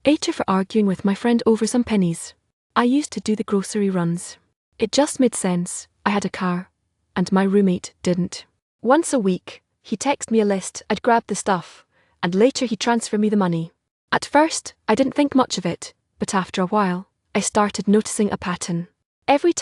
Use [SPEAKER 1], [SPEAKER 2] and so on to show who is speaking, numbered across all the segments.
[SPEAKER 1] Ate her for arguing with my friend over some pennies. I used to do the grocery runs. It just made sense. I had a car, and my roommate didn't. Once a week, he texted me a list, I'd grab the stuff, and later he'd transfer me the money. At first, I didn't think much of it, but after a while, I started noticing a pattern. Every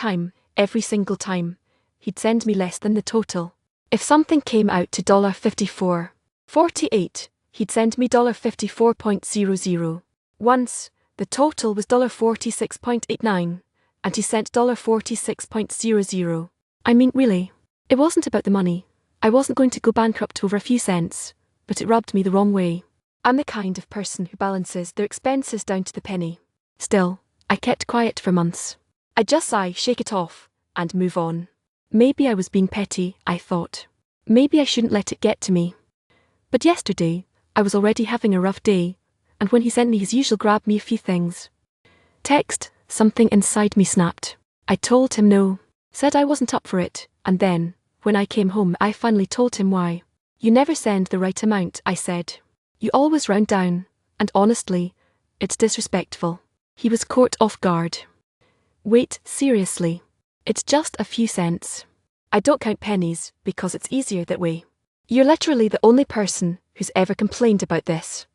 [SPEAKER 1] single time, he'd send me less than the total. If something came out to $54.48, he'd send me $54.00. Once, the total was $46.89, and he sent $46.00. I mean, really, it wasn't about the money. I wasn't going to go bankrupt over a few cents, but it rubbed me the wrong way. I'm the kind of person who balances their expenses down to the penny. Still, I kept quiet for months. I'd just sigh, shake it off, and move on. Maybe I was being petty, I thought. Maybe I shouldn't let it get to me. But yesterday, I was already having a rough day, and when he sent me his usual grab me a few things text, something inside me snapped. I told him no, said I wasn't up for it, and then, when I came home, I finally told him why. You never send the right amount, I said. You always round down, and honestly, it's disrespectful. He was caught off guard. Wait, seriously? It's just a few cents. I don't count pennies because it's easier that way. You're literally the only person who's ever complained about this.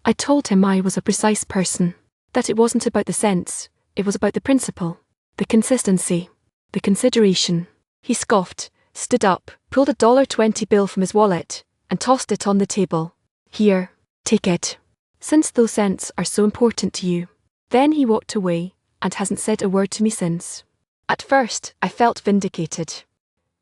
[SPEAKER 1] I told him I was a precise person, that it wasn't about the cents, it was about the principle, the consistency, the consideration. He scoffed, stood up, pulled a $20 bill from his wallet, and tossed it on the table. Here, take it. Since those cents are so important to you. Then he walked away, and hasn't said a word to me since. At first, I felt vindicated.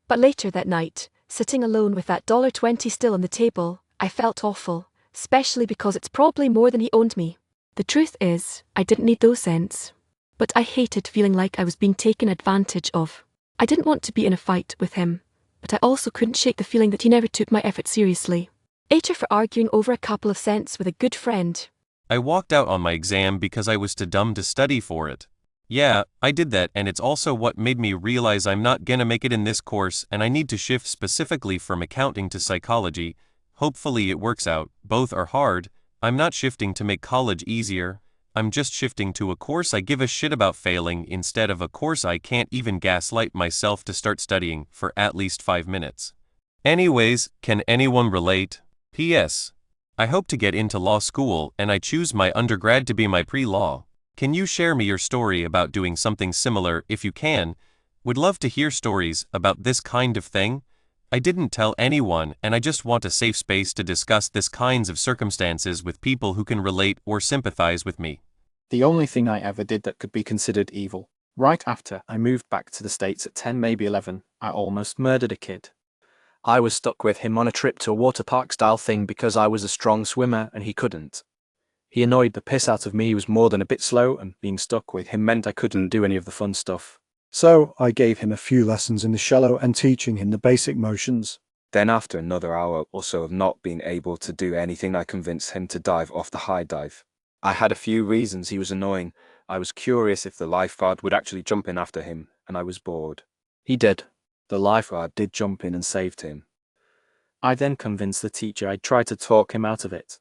[SPEAKER 1] But later that night, sitting alone with that $20 still on the table, I felt awful, especially because it's probably more than he owed me. The truth is, I didn't need those cents. But I hated feeling like I was being taken advantage of. I didn't want to be in a fight with him, but I also couldn't shake the feeling that he never took my effort seriously. Ate her for arguing over a couple of cents with a good friend.
[SPEAKER 2] I walked out on my exam because I was too dumb to study for it. Yeah, I did that, and it's also what made me realize I'm not gonna make it in this course and I need to shift specifically from accounting to psychology. Hopefully it works out. Both are hard. I'm not shifting to make college easier. I'm just shifting to a course I give a shit about failing instead of a course I can't even gaslight myself to start studying for at least 5 minutes. Anyways, can anyone relate? P.S. I hope to get into law school and I choose my undergrad to be my pre-law. Can you share me your story about doing something similar if you can? Would love to hear stories about this kind of thing. I didn't tell anyone and I just want a safe space to discuss this kinds of circumstances with people who can relate or sympathize with me.
[SPEAKER 3] The only thing I ever did that could be considered evil. Right after I moved back to the States at 10, maybe 11, I almost murdered a kid. I was stuck with him on a trip to a water park style thing because I was a strong swimmer and he couldn't. He annoyed the piss out of me. He was more than a bit slow, and being stuck with him meant I couldn't do any of the fun stuff.
[SPEAKER 4] So I gave him a few lessons in the shallow and teaching him the basic motions.
[SPEAKER 5] Then after another hour or so of not being able to do anything, I convinced him to dive off the high dive. I had a few reasons he was annoying. I was curious if the lifeguard would actually jump in after him, and I was bored. He did. The lifeguard did jump in and saved him. I then convinced the teacher I'd try to talk him out of it.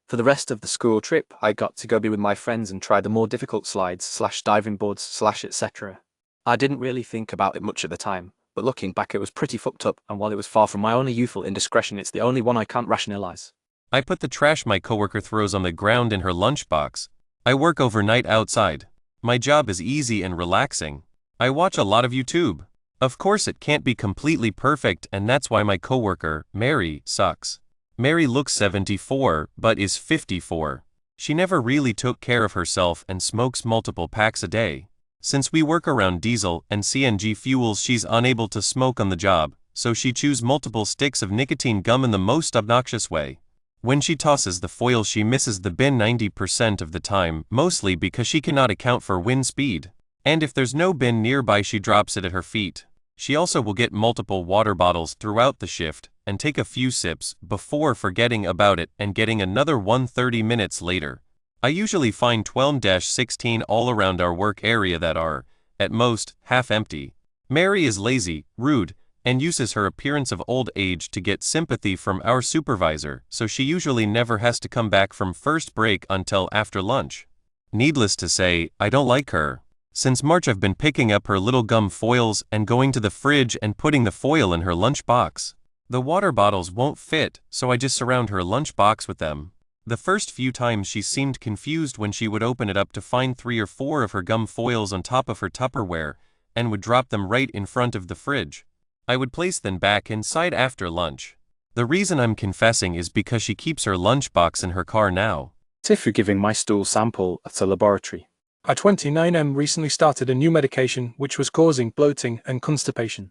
[SPEAKER 5] For the rest of the school trip, I got to go be with my friends and try the more difficult slides / diving boards / etc. I didn't really think about it much at the time, but looking back it was pretty fucked up, and while it was far from my only youthful indiscretion, it's the only one I can't rationalize.
[SPEAKER 2] I put the trash my coworker throws on the ground in her lunchbox. I work overnight outside. My job is easy and relaxing. I watch a lot of YouTube. Of course it can't be completely perfect, and that's why my coworker, Mary, sucks. Mary looks 74, but is 54. She never really took care of herself and smokes multiple packs a day. Since we work around diesel and CNG fuels, she's unable to smoke on the job, so she chews multiple sticks of nicotine gum in the most obnoxious way. When she tosses the foil, she misses the bin 90% of the time, mostly because she cannot account for wind speed. And if there's no bin nearby, she drops it at her feet. She also will get multiple water bottles throughout the shift and take a few sips before forgetting about it and getting another one 30 minutes later. I usually find 12-16 all around our work area that are, at most, half empty. Mary is lazy, rude, and uses her appearance of old age to get sympathy from our supervisor, so she usually never has to come back from first break until after lunch. Needless to say, I don't like her. Since March I've been picking up her little gum foils and going to the fridge and putting the foil in her lunch box. The water bottles won't fit, so I just surround her lunch box with them. The first few times she seemed confused when she would open it up to find 3 or 4 of her gum foils on top of her Tupperware, and would drop them right in front of the fridge. I would place them back inside after lunch. The reason I'm confessing is because she keeps her lunchbox in her car now.
[SPEAKER 3] TIFU giving my stool sample at a laboratory.
[SPEAKER 6] I 29M recently started a new medication which was causing bloating and constipation.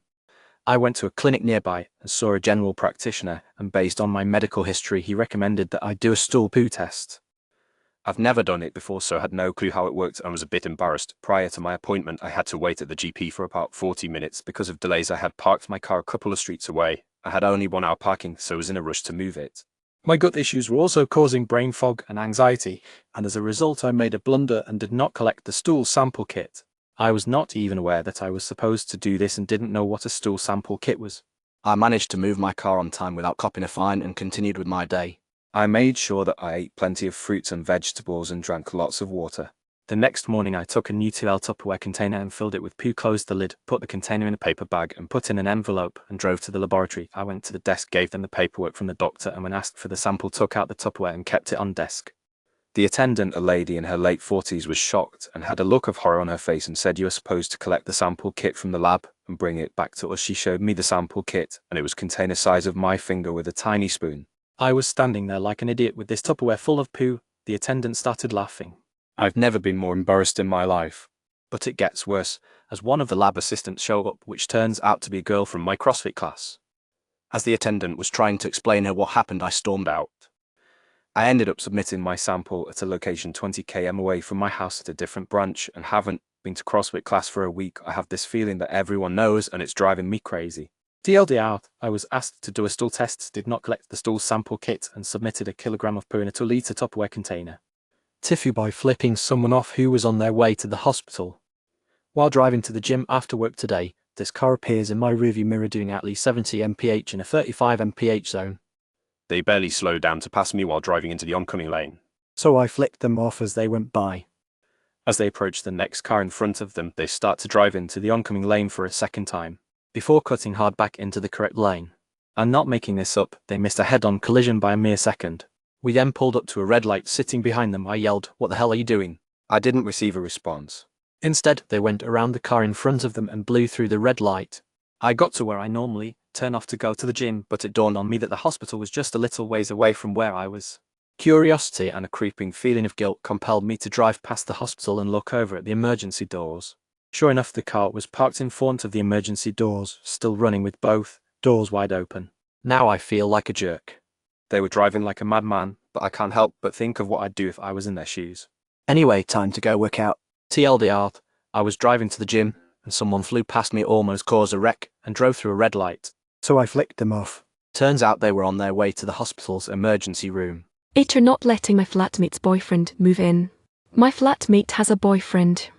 [SPEAKER 3] I went to a clinic nearby and saw a general practitioner, and based on my medical history he recommended that I do a stool poo test.
[SPEAKER 5] I've never done it before, so I had no clue how it worked and was a bit embarrassed. Prior to my appointment, I had to wait at the GP for about 40 minutes because of delays. I had parked my car a couple of streets away. I had only 1 hour parking, so I was in a rush to move it.
[SPEAKER 6] My gut issues were also causing brain fog
[SPEAKER 3] And anxiety, and as a result I made a blunder and did not collect the stool sample kit. I was not even aware that I was supposed to do this and didn't know what a stool sample kit was.
[SPEAKER 7] I managed to move my car on time without copping a fine and continued with my day.
[SPEAKER 5] I made sure that I ate plenty of fruits and vegetables and drank lots of water.
[SPEAKER 3] The next morning I took a new 2L Tupperware container and filled it with poo, closed the lid, put the container in a paper bag and put in an envelope, and drove to the laboratory. I went to the desk, gave them the paperwork from the doctor, and when asked for the sample took out the Tupperware and kept it on desk.
[SPEAKER 5] The attendant, a lady in her late 40s, was shocked and had a look of horror on her face and said, "You are supposed to collect the sample kit from the lab and bring it back to us." She showed me the sample kit and it was container size of my finger with a tiny spoon.
[SPEAKER 3] I was standing there like an idiot with this Tupperware full of poo. The attendant started laughing.
[SPEAKER 5] I've never been more embarrassed in my life.
[SPEAKER 3] But it gets worse, as one of the lab assistants showed up, which turns out to be a girl from my CrossFit class.
[SPEAKER 7] As the attendant was trying to explain her what happened, I stormed out.
[SPEAKER 5] I ended up submitting my sample at a location 20 km away from my house at a different branch and haven't been to CrossFit class for a week. I have this feeling that everyone knows and it's driving me crazy.
[SPEAKER 3] TLDR, I was asked to do a stool test, did not collect the stool sample kit, and submitted a kilogram of poo in a 2-litre Tupperware container. TIFU by flipping someone off who was on their way to the hospital. While driving to the gym after work today, this car appears in my rearview mirror doing at least 70 mph in a 35 mph zone.
[SPEAKER 5] They barely slowed down to pass me while driving into the oncoming lane.
[SPEAKER 4] So I flicked them off as they went by.
[SPEAKER 3] As they approach the next car in front of them, they start to drive into the oncoming lane for a second time, before cutting hard back into the correct lane. And not making this up, they missed a head-on collision by a mere second. We then pulled up to a red light sitting behind them. I yelled, "What the hell are you doing?"
[SPEAKER 5] I didn't receive a response.
[SPEAKER 3] Instead, they went around the car in front of them and blew through the red light. I got to where I normally turn off to go to the gym, but it dawned on me that the hospital was just a little ways away from where I was. Curiosity and a creeping feeling of guilt compelled me to drive past the hospital and look over at the emergency doors. Sure enough, the car was parked in front of the emergency doors, still running with both doors wide open. Now I feel like a jerk. They were driving like a madman, but I can't help but think of what I'd do if I was in their shoes.
[SPEAKER 7] Anyway, time to go work out.
[SPEAKER 3] TLDR, I was driving to the gym, and someone flew past me, almost caused a wreck, and drove through a red light.
[SPEAKER 4] So I flicked them off.
[SPEAKER 3] Turns out they were on their way to the hospital's emergency room.
[SPEAKER 1] After not letting my flatmate's boyfriend move in. My flatmate has a boyfriend.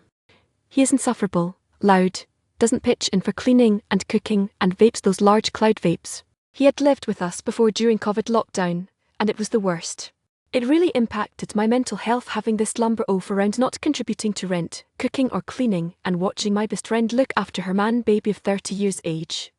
[SPEAKER 1] He is insufferable, loud, doesn't pitch in for cleaning and cooking, and vapes those large cloud vapes. He had lived with us before during COVID lockdown, and it was the worst. It really impacted my mental health having this lumber oaf around, not contributing to rent, cooking or cleaning, and watching my best friend look after her man baby of 30 years age.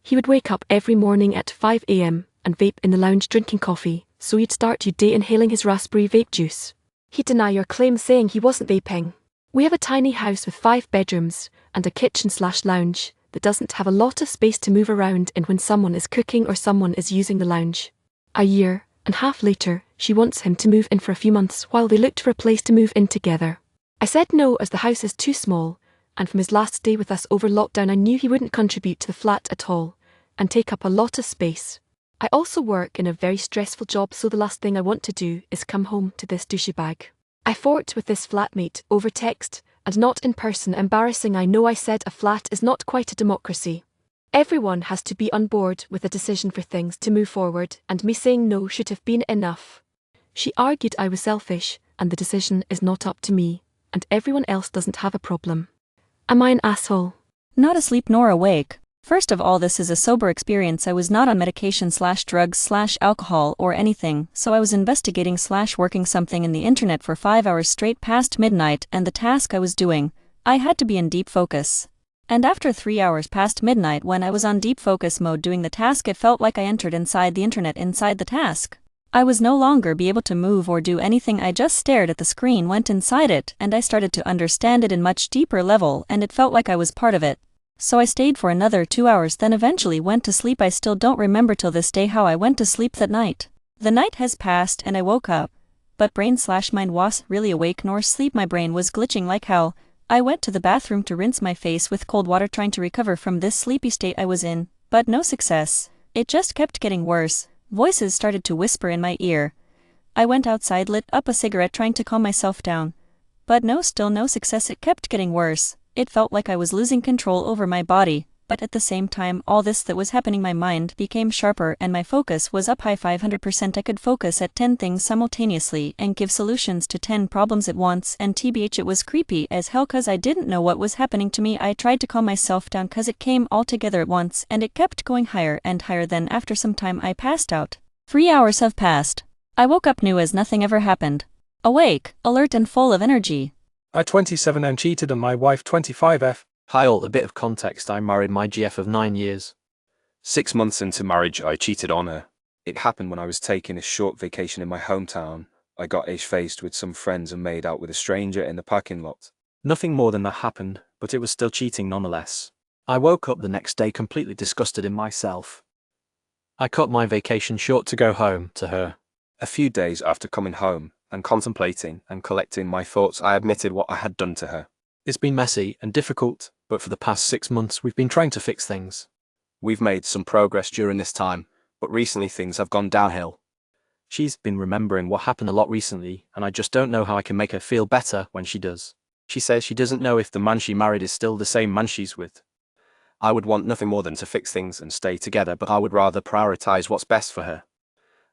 [SPEAKER 1] He would wake up every morning at 5 a.m. and vape in the lounge drinking coffee, so you'd start your day inhaling his raspberry vape juice. He'd deny your claim, saying he wasn't vaping. We have a tiny house with 5 bedrooms and a kitchen/lounge that doesn't have a lot of space to move around in when someone is cooking or someone is using the lounge. A year and a half later, she wants him to move in for a few months while they look for a place to move in together. I said no, as the house is too small, and from his last stay with us over lockdown I knew he wouldn't contribute to the flat at all and take up a lot of space. I also work in a very stressful job, so the last thing I want to do is come home to this douchebag. I fought with this flatmate over text and not in person. Embarrassing, I know. I said a flat is not quite a democracy. Everyone has to be on board with a decision for things to move forward, and me saying no should have been enough. She argued I was selfish and the decision is not up to me, and everyone else doesn't have a problem. Am I an asshole?
[SPEAKER 8] Not asleep nor awake. First of all, this is a sober experience. I was not on medication/drugs/alcohol or anything, so I was investigating/working something in the internet for 5 hours straight past midnight, and the task I was doing, I had to be in deep focus. And after 3 hours past midnight, when I was on deep focus mode doing the task, it felt like I entered inside the internet inside the task. I was no longer be able to move or do anything. I just stared at the screen, went inside it, and I started to understand it in much deeper level, and it felt like I was part of it. So I stayed for another 2 hours, then eventually went to sleep. I still don't remember till this day how I went to sleep that night. The night has passed and I woke up, but brain/mind wasn't really awake nor sleep. My brain was glitching like hell. I went to the bathroom to rinse my face with cold water, trying to recover from this sleepy state I was in, but no success. It just kept getting worse. Voices started to whisper in my ear. I went outside, lit up a cigarette, trying to calm myself down. But still no success. It kept getting worse. It felt like I was losing control over my body, but at the same time, all this that was happening, my mind became sharper and my focus was up high 500%. I could focus at 10 things simultaneously and give solutions to 10 problems at once, and tbh, it was creepy as hell cause I didn't know what was happening to me. I tried to calm myself down cause it came all together at once, and it kept going higher and higher. Then after some time I passed out. 3 hours have passed. I woke up new as nothing ever happened. Awake, alert and full of energy.
[SPEAKER 6] I 27 and cheated on my wife 25F.
[SPEAKER 3] Hi all, a bit of context. I married my GF of 9 years.
[SPEAKER 5] 6 months into marriage, I cheated on her. It happened when I was taking a short vacation in my hometown. I got age-faced with some friends and made out with a stranger in the parking lot.
[SPEAKER 3] Nothing more than that happened, but it was still cheating nonetheless. I woke up the next day completely disgusted in myself. I cut my vacation short to go home to her.
[SPEAKER 5] A few days after coming home and contemplating and collecting my thoughts, I admitted what I had done to her.
[SPEAKER 3] It's been messy and difficult, but for the past 6 months we've been trying to fix things.
[SPEAKER 7] We've made some progress during this time, but recently things have gone downhill.
[SPEAKER 3] She's been remembering what happened a lot recently, and I just don't know how I can make her feel better when she does. She says she doesn't know if the man she married is still the same man she's with.
[SPEAKER 5] I would want nothing more than to fix things and stay together, but I would rather prioritize what's best for her.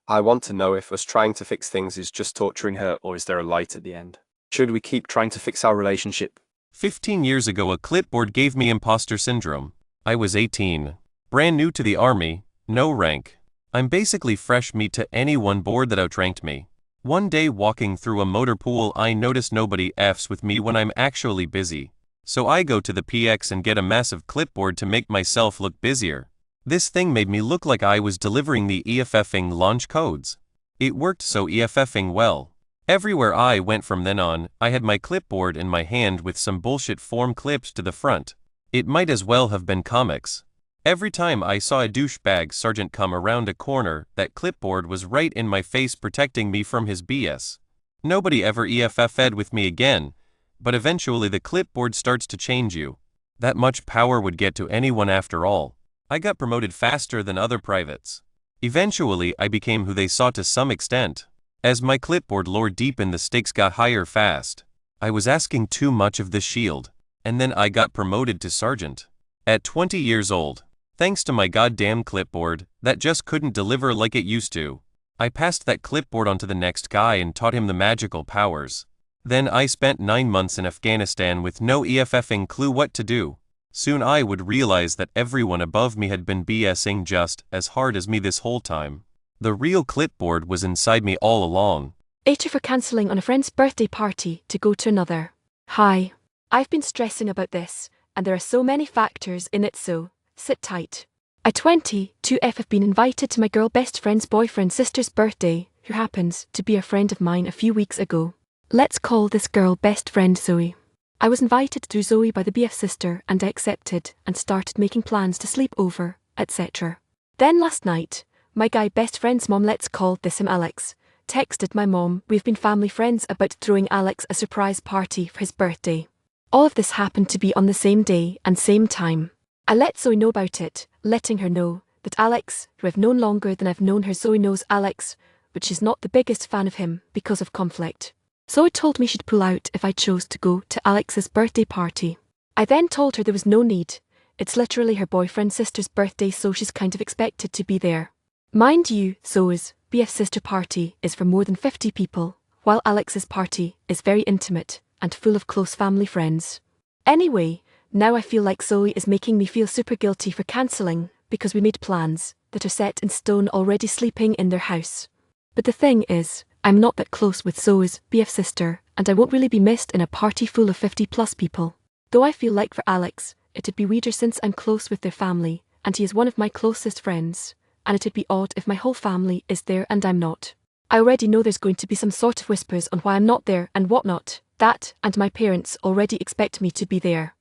[SPEAKER 5] I want to know if us trying to fix things is just torturing her, or is there a light at the end? Should we keep trying to fix our relationship?
[SPEAKER 2] 15 years ago, a clipboard gave me imposter syndrome. I was 18. Brand new to the army, no rank. I'm basically fresh meat to anyone bored that outranked me. One day walking through a motor pool, I notice nobody F's with me when I'm actually busy. So I go to the PX and get a massive clipboard to make myself look busier. This thing made me look like I was delivering the EFFing launch codes. It worked so EFFing well. Everywhere I went from then on, I had my clipboard in my hand with some bullshit form clipped to the front. It might as well have been comics. Every time I saw a douchebag sergeant come around a corner, that clipboard was right in my face protecting me from his BS. Nobody ever EFF'd with me again, but eventually the clipboard starts to change you. That much power would get to anyone after all. I got promoted faster than other privates. Eventually I became who they saw to some extent. As my clipboard lore deepened, the stakes got higher fast. I was asking too much of the shield, and then I got promoted to sergeant. At 20 years old, thanks to my goddamn clipboard, that just couldn't deliver like it used to. I passed that clipboard on to the next guy and taught him the magical powers. Then I spent 9 months in Afghanistan with no EFFing clue what to do. Soon I would realize that everyone above me had been BSing just as hard as me this whole time. The real clipboard was inside me all along.
[SPEAKER 1] 80 for cancelling on a friend's birthday party to go to another. Hi. I've been stressing about this, and there are so many factors in it, so sit tight. I 22F have been invited to my girl best friend's boyfriend's sister's birthday, who happens to be a friend of mine a few weeks ago. Let's call this girl best friend Zoe. I was invited to Zoe by the BF sister and I accepted and started making plans to sleep over, etc. Then last night, my guy best friend's mom, let's call this him Alex, texted my mom. We've been family friends about throwing Alex a surprise party for his birthday. All of this happened to be on the same day and same time. I let Zoe know about it, letting her know that Alex, who I've known longer than I've known her, Zoe knows Alex, but she's not the biggest fan of him because of conflict. Zoe told me she'd pull out if I chose to go to Alex's birthday party. I then told her there was no need. It's literally her boyfriend's sister's birthday, so she's kind of expected to be there. Mind you, Zoe's BF sister party is for more than 50 people, while Alex's party is very intimate and full of close family friends. Anyway, Now I feel like Zoe is making me feel super guilty for cancelling, because we made plans that are set in stone already sleeping in their house. But the thing is, I'm not that close with Zoe's BF sister, and I won't really be missed in a party full of 50+ people. Though I feel like for Alex, it'd be weirder since I'm close with their family, and he is one of my closest friends, and it'd be odd if my whole family is there and I'm not. I already know there's going to be some sort of whispers on why I'm not there and whatnot. That, and my parents already expect me to be there.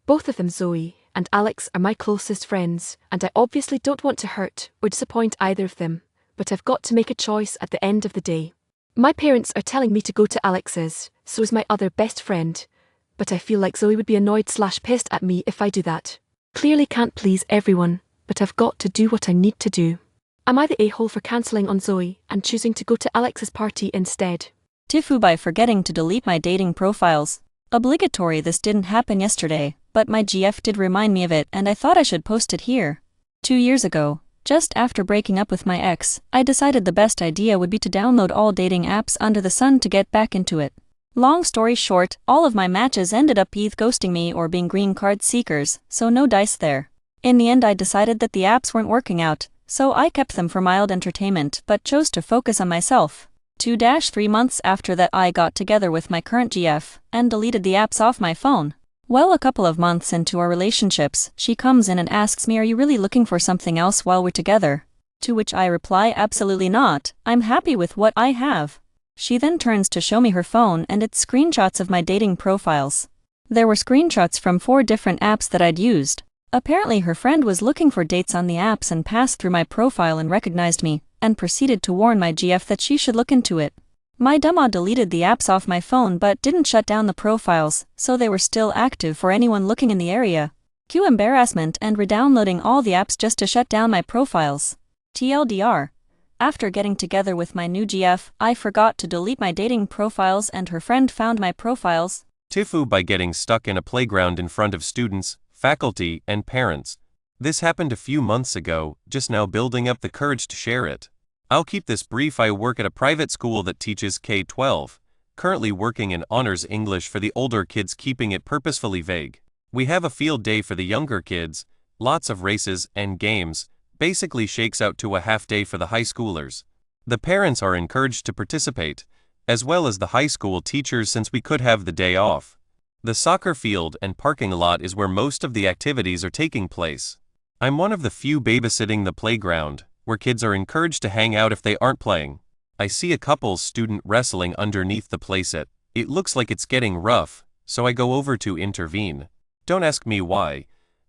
[SPEAKER 1] Both of them, Zoe and Alex, are my closest friends, and I obviously don't want to hurt or disappoint either of them, but I've got to make a choice at the end of the day. My parents are telling me to go to Alex's, so is my other best friend, but I feel like Zoe would be annoyed/pissed at me if I do that. Clearly can't please everyone, but I've got to do what I need to do. Am I the a-hole for cancelling on Zoe and choosing to go to Alex's party instead?
[SPEAKER 8] TIFU by forgetting to delete my dating profiles. Obligatory. This didn't happen yesterday, but my GF did remind me of it and I thought I should post it here. 2 years ago, just after breaking up with my ex, I decided the best idea would be to download all dating apps under the sun to get back into it. Long story short, all of my matches ended up either ghosting me or being green card seekers, so no dice there. In the end I decided that the apps weren't working out, so I kept them for mild entertainment but chose to focus on myself. 2-3 months after that I got together with my current GF and deleted the apps off my phone. Well, a couple of months into our relationships, she comes in and asks me, "Are you really looking for something else while we're together?" To which I reply, "Absolutely not, I'm happy with what I have." She then turns to show me her phone and it's screenshots of my dating profiles. There were screenshots from 4 different apps that I'd used. Apparently her friend was looking for dates on the apps and passed through my profile and recognized me, and proceeded to warn my GF that she should look into it. My dumma deleted the apps off my phone but didn't shut down the profiles, so they were still active for anyone looking in the area. Cue embarrassment and redownloading all the apps just to shut down my profiles. TLDR. After getting together with my new GF, I forgot to delete my dating profiles and her friend found my profiles.
[SPEAKER 2] TIFU by getting stuck in a playground in front of students, faculty, and parents. This happened a few months ago, just now building up the courage to share it. I'll keep this brief. I work at a private school that teaches K-12, currently working in honors English for the older kids, keeping it purposefully vague. We have a field day for the younger kids, lots of races and games, basically shakes out to a half day for the high schoolers. The parents are encouraged to participate, as well as the high school teachers since we could have the day off. The soccer field and parking lot is where most of the activities are taking place. I'm one of the few babysitting the playground, where kids are encouraged to hang out if they aren't playing. I see a couple's student wrestling underneath the playset. It looks like it's getting rough, so I go over to intervene. Don't ask me why,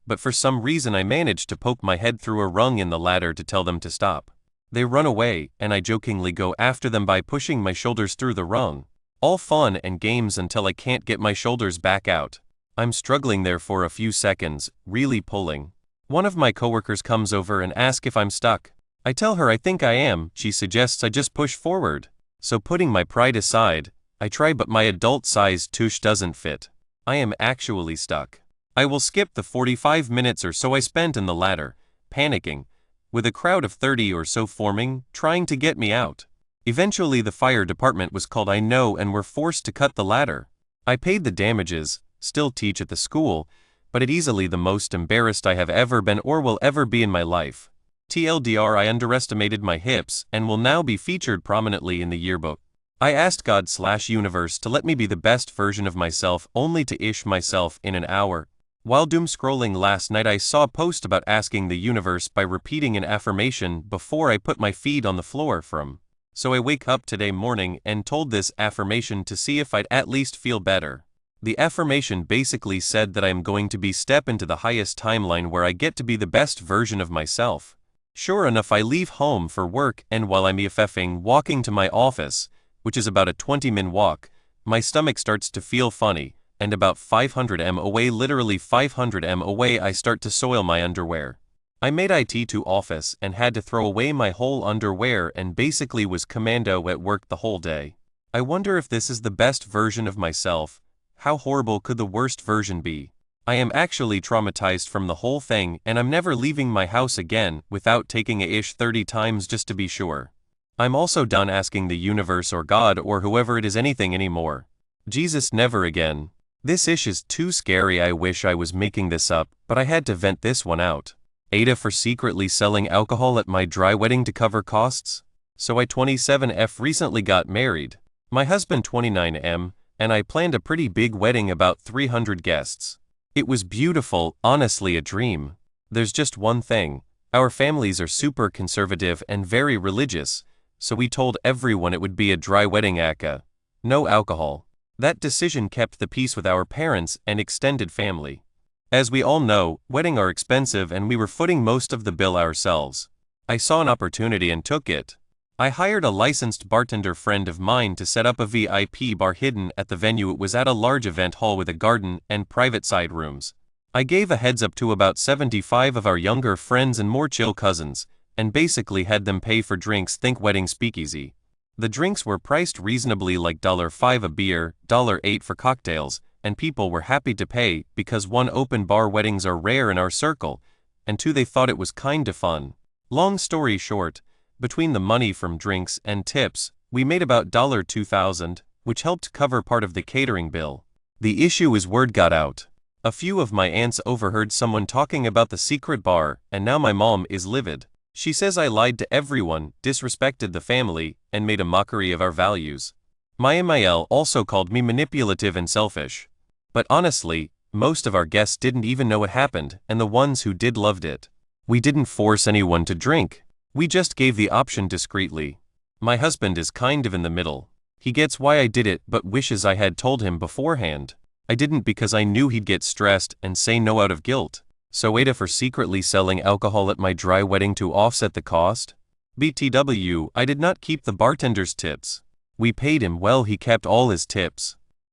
[SPEAKER 2] but for some reason I manage to poke my head through a rung in the ladder to tell them to stop. They run away, and I jokingly go after them by pushing my shoulders through the rung. All fun and games until I can't get my shoulders back out. I'm struggling there for a few seconds, really pulling. One of my coworkers comes over and asks if I'm stuck. I tell her I think I am. She suggests I just push forward. So putting my pride aside, I try, but my adult-sized tush doesn't fit. I am actually stuck. I will skip the 45 minutes or so I spent in the ladder, panicking, with a crowd of 30 or so forming, trying to get me out. Eventually the fire department was called, I know, and were forced to cut the ladder. I paid the damages, still teach at the school, but it easily the most embarrassed I have ever been or will ever be in my life. TLDR, I underestimated my hips and will now be featured prominently in the yearbook. I asked God/universe to let me be the best version of myself, only to ish myself in an hour. While doom scrolling last night I saw a post about asking the universe by repeating an affirmation before I put my feet on the floor from. So I wake up today morning and told this affirmation to see if I'd at least feel better. The affirmation basically said that I am going to be step into the highest timeline where I get to be the best version of myself. Sure enough, I leave home for work, and while I'm EFFing walking to my office, which is about a 20-minute walk, my stomach starts to feel funny, and about 500 m away, literally 500 m away, I start to soil my underwear. I made it to office and had to throw away my whole underwear and basically was commando at work the whole day. I wonder if this is the best version of myself. How horrible could the worst version be? I am actually traumatized from the whole thing, and I'm never leaving my house again without taking a ish 30 times just to be sure. I'm also done asking the universe or God or whoever it is anything anymore. Jesus, never again. This ish is too scary. I wish I was making this up, but I had to vent this one out. Ada for secretly selling alcohol at my dry wedding to cover costs? So I 27F recently got married. My husband 29M, and I planned a pretty big wedding, about 300 guests. It was beautiful, honestly a dream. There's just one thing. Our families are super conservative and very religious, so we told everyone it would be a dry wedding aka. No alcohol. That decision kept the peace with our parents and extended family. As we all know, weddings are expensive and we were footing most of the bill ourselves. I saw an opportunity and took it. I hired a licensed bartender friend of mine to set up a VIP bar hidden at the venue. It was at a large event hall with a garden and private side rooms. I gave a heads up to about 75 of our younger friends and more chill cousins, and basically had them pay for drinks. Think wedding speakeasy. The drinks were priced reasonably, like $5 a beer, $8 for cocktails, and people were happy to pay because 1, open bar weddings are rare in our circle, and 2, they thought it was kinda fun. Long story short, between the money from drinks and tips, we made about $2,000, which helped cover part of the catering bill. The issue is word got out. A few of my aunts overheard someone talking about the secret bar, and now my mom is livid. She says I lied to everyone, disrespected the family, and made a mockery of our values. My MIL also called me manipulative and selfish. But honestly, most of our guests didn't even know what happened, and the ones who did loved it. We didn't force anyone to drink. We just gave the option discreetly. My husband is kind of in the middle. He gets why I did it but wishes I had told him beforehand. I didn't because I knew he'd get stressed and say no out of guilt. So Ada for secretly selling alcohol at my dry wedding to offset the cost? BTW, I did not keep the bartender's tips. We paid him well, he kept all his tips.